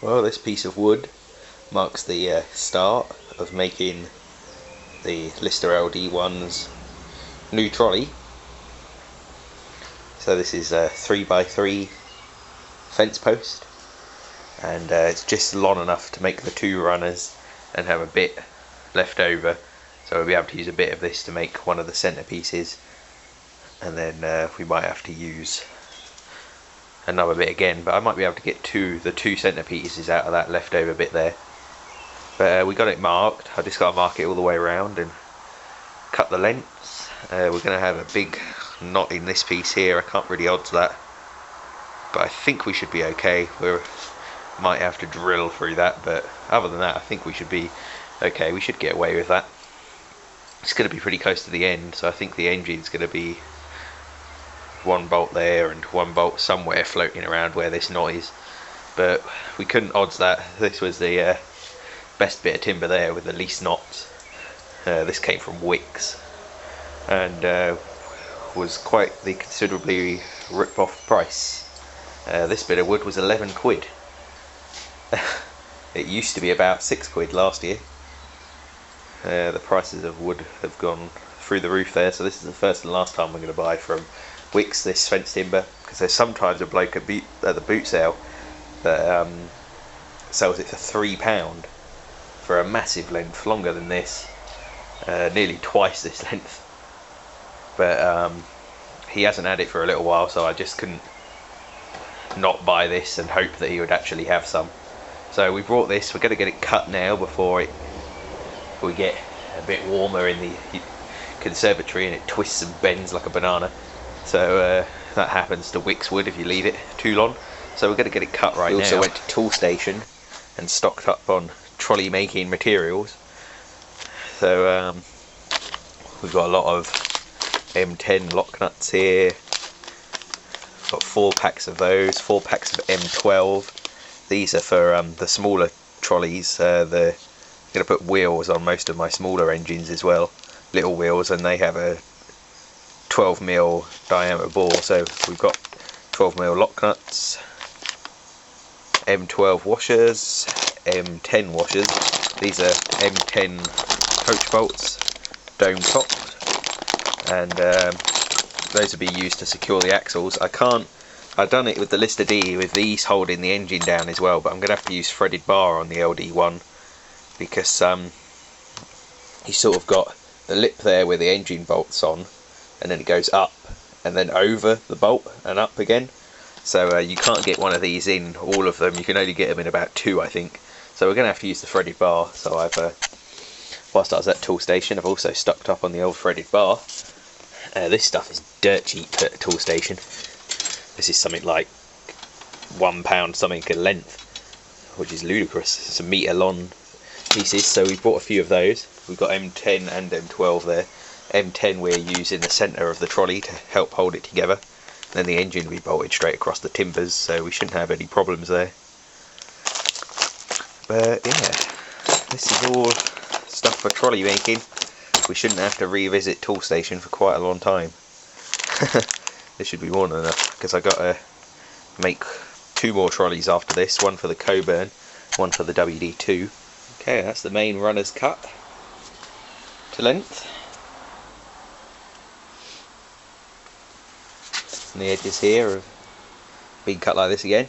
Well, this piece of wood marks the start of making the Lister LD1's new trolley. So this is a 3x3 fence post, and it's just long enough to make the two runners and have a bit left over, so we'll be able to use a bit of this to make one of the centerpieces, and then we might have to use another bit again, but I might be able to get the two centerpieces out of that leftover bit there. But we got it marked. I just got to mark it all the way around and cut the lengths. We're going to have a big knot in this piece here. I can't really odds that, but I think we should be okay. We might have to drill through that, but other than that I think we should be okay. We should get away with that. It's going to be pretty close to the end, so I think the engine's going to be one bolt there and one bolt somewhere floating around where this knot is, but we couldn't odds that. This was the best bit of timber there with the least knots. This came from Wicks and was quite the considerably rip-off price. This bit of wood was 11 quid. It used to be about 6 quid last year. The prices of wood have gone through the roof there, so this is the first and last time we're going to buy from Wicks this fence timber, because there's sometimes a bloke at the boot sale that sells it for £3 for a massive length, longer than this, nearly twice this length, but he hasn't had it for a little while, so I just couldn't not buy this and hope that he would actually have some. So we brought this. We're going to get it cut now before we get a bit warmer in the conservatory and it twists and bends like a banana. So that happens to Wicks wood if you leave it too long. So we're going to get it cut right now. We also went to Tool Station and stocked up on trolley making materials. So we've got a lot of M10 lock nuts here. Got 4 packs of those, 4 packs of M12. These are for the smaller trolleys. I'm going to put wheels on most of my smaller engines as well, little wheels, and they have a 12mm diameter bore, so we've got 12mm lock nuts, M12 washers, M10 washers. These are M10 coach bolts, dome topped, and those will be used to secure the axles. I've done it with the Lister D with these holding the engine down as well, but I'm going to have to use threaded bar on the LD1 because you sort of got the lip there where the engine bolts on, and then it goes up and then over the bolt and up again, so you can't get one of these in all of them. You can only get them in about 2, I think, so we're going to have to use the threaded bar. So I've whilst I was at Tool Station, I've also stocked up on the old threaded bar. This stuff is dirt cheap at Tool Station. This is something like £1 something a length, which is ludicrous. It's a metre long pieces, so we bought a few of those. We've got M10 and M12 there. M10 we're using the centre of the trolley to help hold it together, and then the engine will be bolted straight across the timbers, so we shouldn't have any problems there. But yeah, this is all stuff for trolley making. We shouldn't have to revisit Tool Station for quite a long time. This should be more than enough, because I've got to make 2 more trolleys after this, one for the Coburn, one for the WD2. Okay, that's the main runner's cut to length. And the edges here have been cut like this again.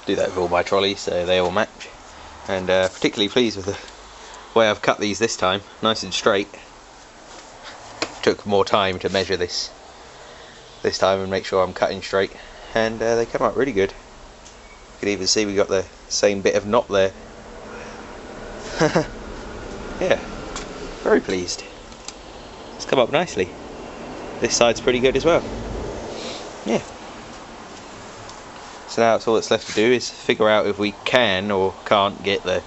Do that with all my trolleys so they all match. And particularly pleased with the way I've cut these this time, nice and straight. Took more time to measure this time and make sure I'm cutting straight, and they come out really good. You can even see we got the same bit of knot there. Yeah, very pleased. It's come up nicely. This side's pretty good as well. Yeah. So now all that's left to do is figure out if we can or can't get the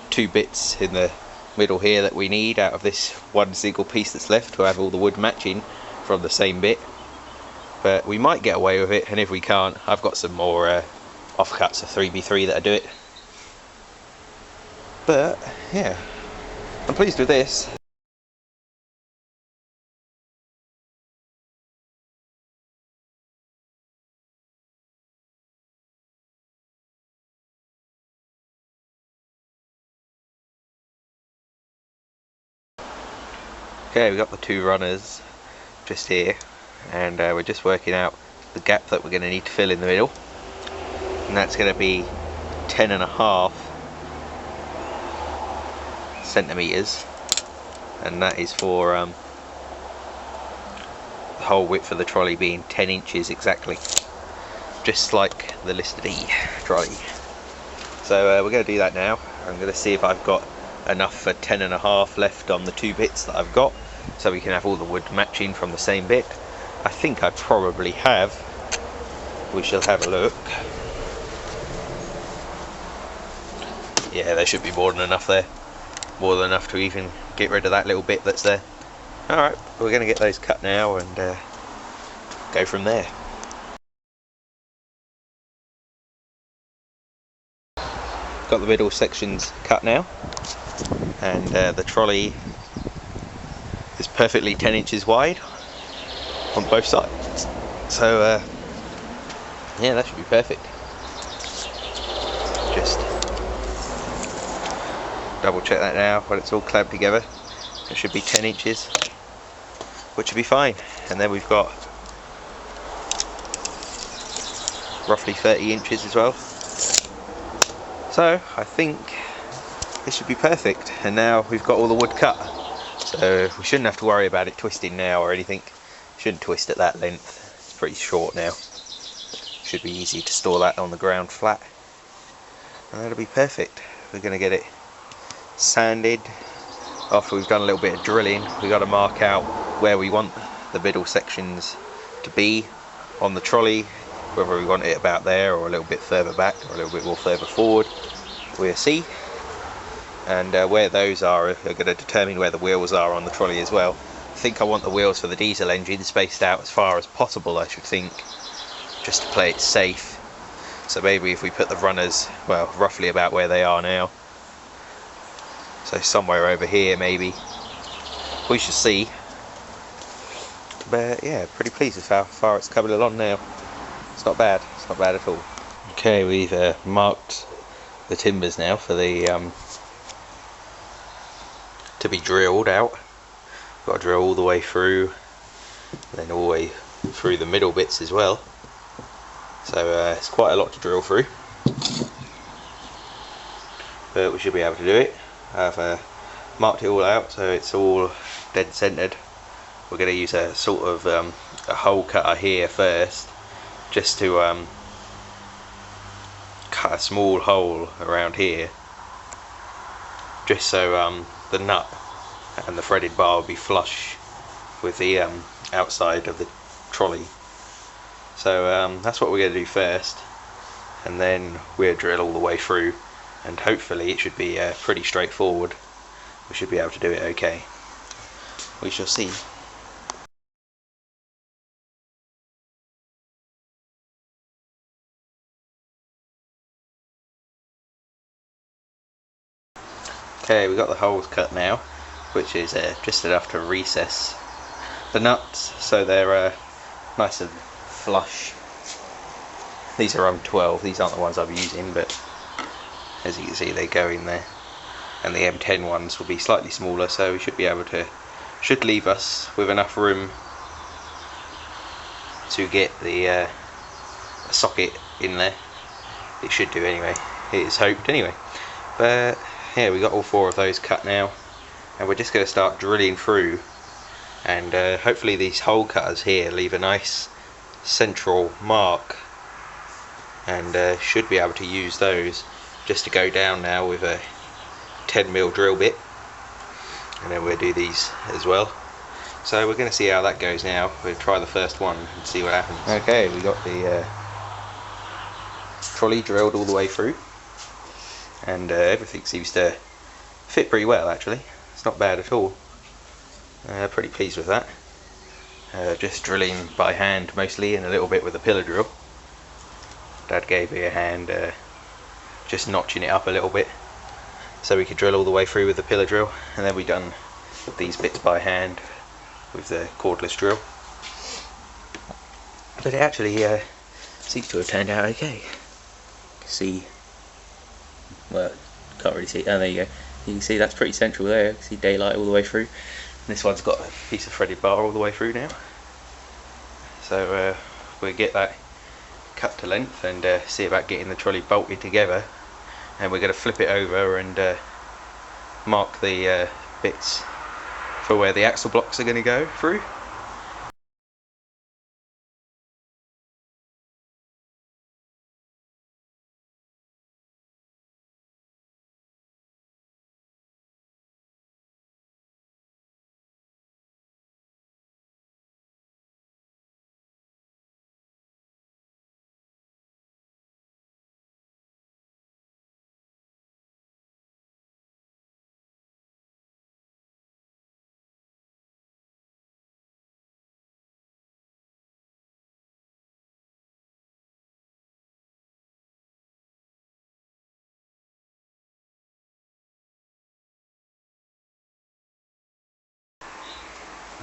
2 bits in the middle here that we need out of this one single piece that's left to have all the wood matching from the same bit. But we might get away with it, and if we can't, I've got some more offcuts of 3x3 that I do it. But yeah, I'm pleased with this. Okay, we've got the two runners just here, and we're just working out the gap that we're going to need to fill in the middle, and that's going to be 10.5 centimeters, and that is for the whole width of the trolley being 10 inches exactly, just like the Lister D trolley. So we're going to do that now. I'm going to see if I've got enough for 10.5 left on the two bits that I've got, so we can have all the wood matching from the same bit. I think I probably have. We shall have a look. Yeah, there should be more than enough there. More than enough to even get rid of that little bit that's there. Alright, we're going to get those cut now and go from there. Got the middle sections cut now, and the trolley is perfectly 10 inches wide on both sides, so yeah, that should be perfect. Just double check that now when it's all clamped together. It should be 10 inches, which should be fine. And then we've got roughly 30 inches as well. So I think this should be perfect, and now we've got all the wood cut, so we shouldn't have to worry about it twisting now or anything. Shouldn't twist at that length, it's pretty short now. Should be easy to store that on the ground flat, and that'll be perfect. We're going to get it sanded. After we've done a little bit of drilling, we've got to mark out where we want the middle sections to be on the trolley, whether we want it about there or a little bit further back or a little bit more further forward, we'll see. And where those are going to determine where the wheels are on the trolley as well. I think I want the wheels for the diesel engine spaced out as far as possible, I should think, just to play it safe. So maybe if we put the runners, well, roughly about where they are now, so somewhere over here maybe, we shall see. But yeah, pretty pleased with how far it's coming along now. It's not bad at all. Okay, we've marked the timbers now for the to be drilled out. Got to drill all the way through, then all the way through the middle bits as well. So it's quite a lot to drill through, but we should be able to do it. I've marked it all out so it's all dead centered. We're going to use a sort of a hole cutter here first, just to cut a small hole around here, just so the nut and the threaded bar will be flush with the outside of the trolley. So that's what we're going to do first, and then we'll drill all the way through, and hopefully it should be pretty straightforward. We should be able to do it okay. We shall see. Okay, we've got the holes cut now, which is just enough to recess the nuts so they're nice and flush. These are M12, these aren't the ones I'm using, but as you can see they go in there. And the M10 ones will be slightly smaller, so we should be able to, should leave us with enough room to get the socket in there. It should do anyway, it is hoped anyway. But yeah, we got all four of those cut now, and we're just going to start drilling through, and hopefully these hole cutters here leave a nice central mark, and should be able to use those just to go down now with a 10mm drill bit, and then we'll do these as well. So we're going to see how that goes now. We'll try the first one and see what happens. Okay, we got the trolley drilled all the way through, and everything seems to fit pretty well actually. It's not bad at all. Pretty pleased with that. Just drilling by hand mostly, and a little bit with a pillar drill. Dad gave me a hand just notching it up a little bit so we could drill all the way through with the pillar drill, and then we done these bits by hand with the cordless drill. But it actually seems to have turned out okay. See, well, can't really see. Oh, there you go. You can see that's pretty central there. You can see daylight all the way through. This one's got a piece of threaded bar all the way through now, so we'll get that cut to length and see about getting the trolley bolted together, and we're going to flip it over and mark the bits for where the axle blocks are going to go through.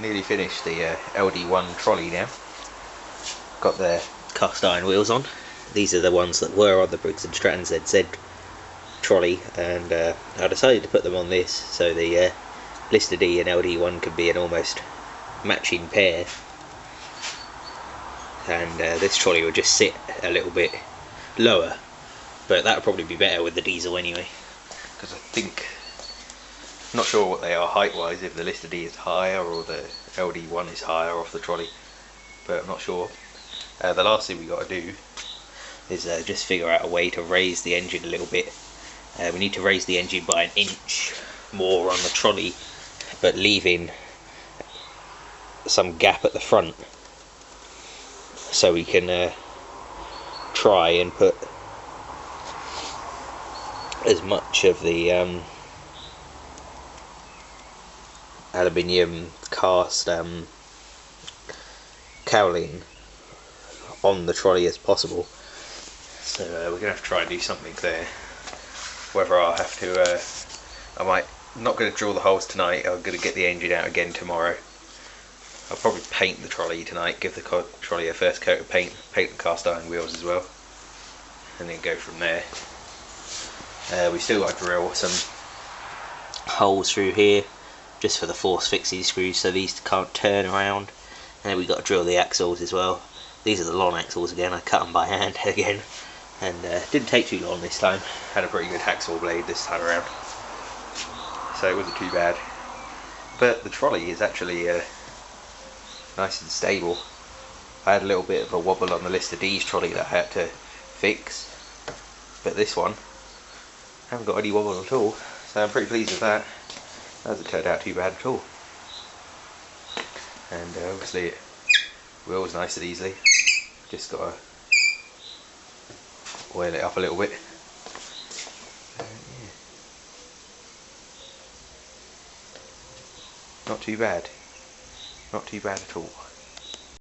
Nearly finished the LD1 trolley now. Got the cast iron wheels on. These are the ones that were on the Briggs & Stratton ZZ trolley, and I decided to put them on this so the Lister D and LD1 could be an almost matching pair, and this trolley would just sit a little bit lower, but that would probably be better with the diesel anyway, because I think, I'm not sure what they are height wise, if the Lister D is higher or the LD1 is higher off the trolley, but I'm not sure. The last thing we got to do is just figure out a way to raise the engine a little bit. We need to raise the engine by 1 inch more on the trolley, but leaving some gap at the front, so we can try and put as much of the aluminium cast cowling on the trolley as possible. So we're gonna have to try and do something there. Whether I'll have to, I'm not going to drill the holes tonight. I'm going to get the engine out again tomorrow. I'll probably paint the trolley tonight, give the trolley a first coat of paint the cast iron wheels as well, and then go from there. We still got to drill some holes through here just for the force fixing screws so these can't turn around, and then we got to drill the axles as well. These are the long axles again. I cut them by hand again, and didn't take too long this time. Had a pretty good hacksaw blade this time around, so it wasn't too bad. But the trolley is actually nice and stable. I had a little bit of a wobble on the Lister D's trolley that I had to fix, but this one I haven't got any wobble at all, so I'm pretty pleased with that. That hasn't turned out too bad at all. And obviously it wheels nice and easily. Just got to oil it up a little bit. Yeah. Not too bad. Not too bad at all.